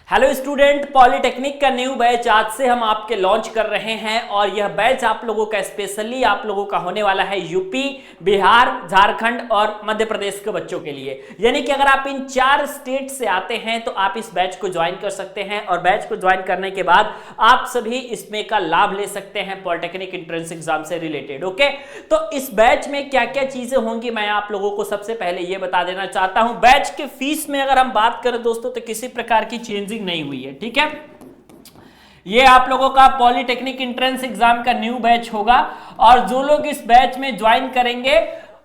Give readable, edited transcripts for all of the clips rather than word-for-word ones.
Hello student, polytechnic का new batch आज से हम आपके लॉन्च कर रहे हैं और यह बैच आप लोगों का स्पेशली आप लोगों का होने वाला है यूपी, बिहार, झारखंड और मध्य प्रदेश के बच्चों के लिए। यानी कि अगर आप इन 4 स्टेट से आते हैं तो आप इस बैच को ज्वाइन कर सकते हैं और बैच को ज्वाइन करने के बाद आप सभी इसमें का लाभ ले सकते हैं पॉलिटेक्निक एंट्रेंस एग्जाम से रिलेटेड। ओके, तो इस बैच में क्या क्या चीजें होंगी मैं आप लोगों को सबसे पहले ये बता देना चाहता हूं। बैच के फीस में अगर हम बात करें दोस्तों तो किसी प्रकार की चेंजिंग नहीं हुई है। ठीक है, ये आप लोगों का पॉलिटेक्निक एंट्रेंस एग्जाम का न्यू बैच होगा और जो लोग इस बैच में ज्वाइन करेंगे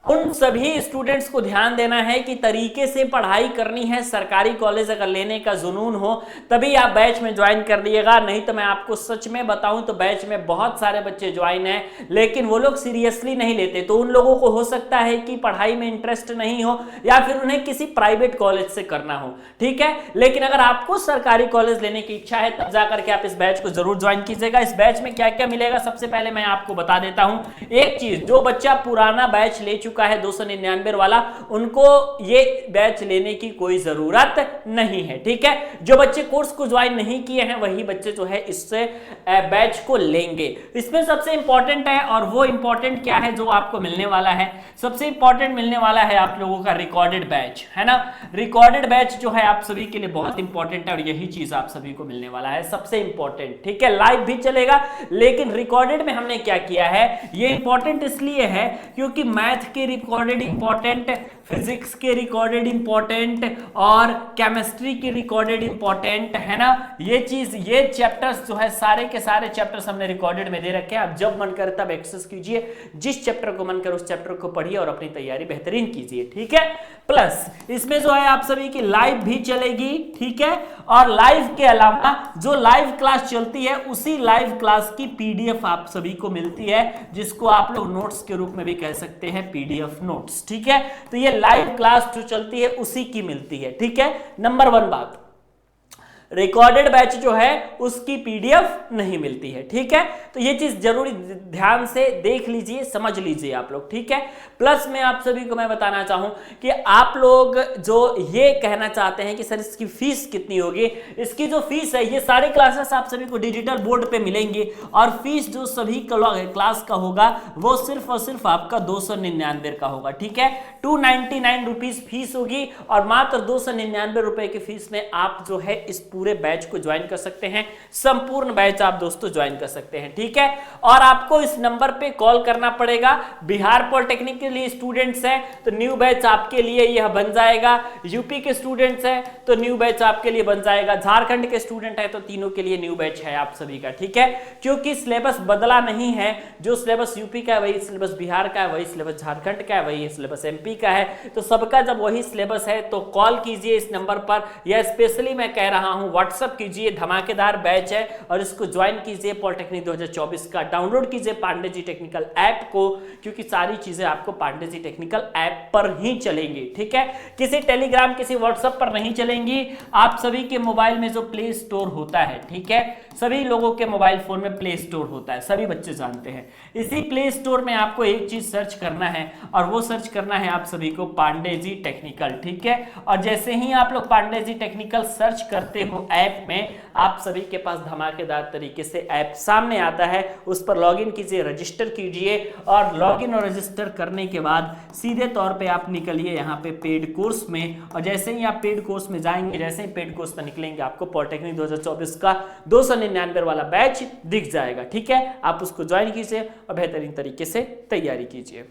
उन सभी स्टूडेंट्स को ध्यान देना है कि तरीके से पढ़ाई करनी है। सरकारी कॉलेज अगर लेने का जुनून हो तभी आप बैच में ज्वाइन कर दिएगा, नहीं तो मैं आपको सच में बताऊं तो बैच में बहुत सारे बच्चे ज्वाइन हैं लेकिन वो लोग सीरियसली नहीं लेते। तो उन लोगों को हो सकता है कि पढ़ाई में इंटरेस्ट नहीं हो या फिर उन्हें किसी प्राइवेट कॉलेज से करना हो। ठीक है, लेकिन अगर आपको सरकारी कॉलेज लेने की इच्छा है तब जाकर के आप इस बैच को जरूर ज्वाइन कीजिएगा। इस बैच में क्या क्या मिलेगा सबसे पहले मैं आपको बता देता हूं। एक चीज, जो बच्चा पुराना बैच ले चुका है 299 वाला, उनको ये बैच लेने की कोई जरूरत नहीं है। ठीक है, जो बच्चे कोर्स को ज्वाइन नहीं किए हैं वही बच्चे जो है इससे बैच को लेंगे। इसमें सबसे इंपॉर्टेंट है और वो इंपॉर्टेंट क्या है जो आपको मिलने वाला है, सबसे इंपॉर्टेंट मिलने वाला है आप लोगों का रिकॉर्डेड बैच, है ना। रिकॉर्डेड बैच जो है आप सभी के लिए बहुत इंपॉर्टेंट है और यही चीज आप सभी को मिलने वाला है सबसे इंपॉर्टेंट। ठीक है, लाइव भी चलेगा लेकिन रिकॉर्डेड में हमने क्या किया है, ये इंपॉर्टेंट इसलिए है क्योंकि मैथ के रिकॉर्डेड इंपॉर्टेंट, फिजिक्स के रिकॉर्डेड इंपॉर्टेंट और केमिस्ट्री के रिकॉर्डेड इंपॉर्टेंट, है ना। ये चीज, ये चैप्टर्स जो है सारे के सारे चैप्टर्स हमने रिकॉर्डेड में दे रखे हैं। आप जब मन करे तब एक्सेस कीजिए, जिस चैप्टर को मन करे उस चैप्टर को पढ़िए और अपनी तैयारी बेहतरीन कीजिए। ठीक है, प्लस इसमें जो है आप सभी की लाइव भी चलेगी। ठीक है, और लाइव के अलावा जो लाइव क्लास चलती है उसी लाइव क्लास की पीडीएफ आप सभी को मिलती है, जिसको आप लोग नोट्स के रूप में भी कह सकते हैं, पीडीएफ नोट्स। ठीक है, तो ये लाइव क्लास जो चलती है उसी की मिलती है। ठीक है, नंबर 1 बात, रिकॉर्डेड बैच जो है उसकी पीडीएफ नहीं मिलती है। ठीक है, तो ये चीज जरूरी ध्यान से देख लीजिए, समझ लीजिए आप लोग। ठीक है, प्लस में आप सभी को मैं बताना चाहूं कि आप लोग जो ये कहना चाहते हैं कि सर इसकी फीस कितनी होगी, इसकी जो फीस है, ये सारे क्लासेस आप सभी को डिजिटल बोर्ड पे मिलेंगी और फीस जो सभी क्लास का होगा वो सिर्फ और सिर्फ आपका 299 का होगा। ठीक है, 299 रुपीज फीस होगी और मात्र 299 रुपए की फीस में आप जो है इस पूरे बैच को ज्वाइन कर सकते हैं। संपूर्ण बैच आप दोस्तों ज्वाइन कर सकते हैं। ठीक है, और आपको इस नंबर पे कॉल करना पड़ेगा। बिहार पॉलिटेक्निक के लिए स्टूडेंट्स हैं तो न्यू बैच आपके लिए यह बन जाएगा। यूपी के स्टूडेंट्स हैं तो न्यू बैच आपके लिए बन जाएगा। झारखंड के स्टूडेंट है तो तीनों के लिए न्यू बैच है आप सभी का। ठीक है, क्योंकि सिलेबस बदला नहीं है, जो सिलेबस यूपी का है वही सिलेबस बिहार का है, वही सिलेबस झारखंड का है, वही सिलेबस एमपी का है। तो सबका जब वही सिलेबस है तो कॉल कीजिए इस नंबर पर, या स्पेशली मैं कह रहा हूं व्हाट्सएप कीजिए। धमाकेदार बैच है और इसको ज्वाइन कीजिए। पॉलिटेक्निक 2024 का डाउनलोड कीजिए पांडे जी टेक्निकल ऐप को, क्योंकि सारी चीजें आपको पांडे जी टेक्निकल ऐप पर ही चलेंगी। ठीक है, किसी टेलीग्राम किसी व्हाट्सएप पर नहीं चलेंगी। आप सभी के मोबाइल में जो प्ले स्टोर होता है, ठीक है, सभी लोगों के मोबाइल फोन में प्ले स्टोर होता है, सभी बच्चे जानते हैं। इसी प्ले स्टोर में आपको एक चीज सर्च करना है और वो सर्च करना है आप सभी को पांडे जी टेक्निकल। ठीक है, और जैसे ही आप लोग पांडे जी टेक्निकल सर्च करते हो ऐप में, आप सभी के पास धमाकेदार तरीके से ऐप सामने आता है। उस पर लॉगिन कीजिए, रजिस्टर कीजिए और लॉगिन और रजिस्टर करने के बाद सीधे तौर पे आप निकलिए यहाँ पे पेड कोर्स में। और जैसे ही आप पेड कोर्स में जाएंगे, जैसे ही पेड कोर्स में निकलेंगे, आपको पॉलिटेक्निक 2024 का 299 वाला बैच दिख जाएगा। ठीक है, आप उसको ज्वाइन कीजिए और बेहतरीन तरीके से तैयारी कीजिए।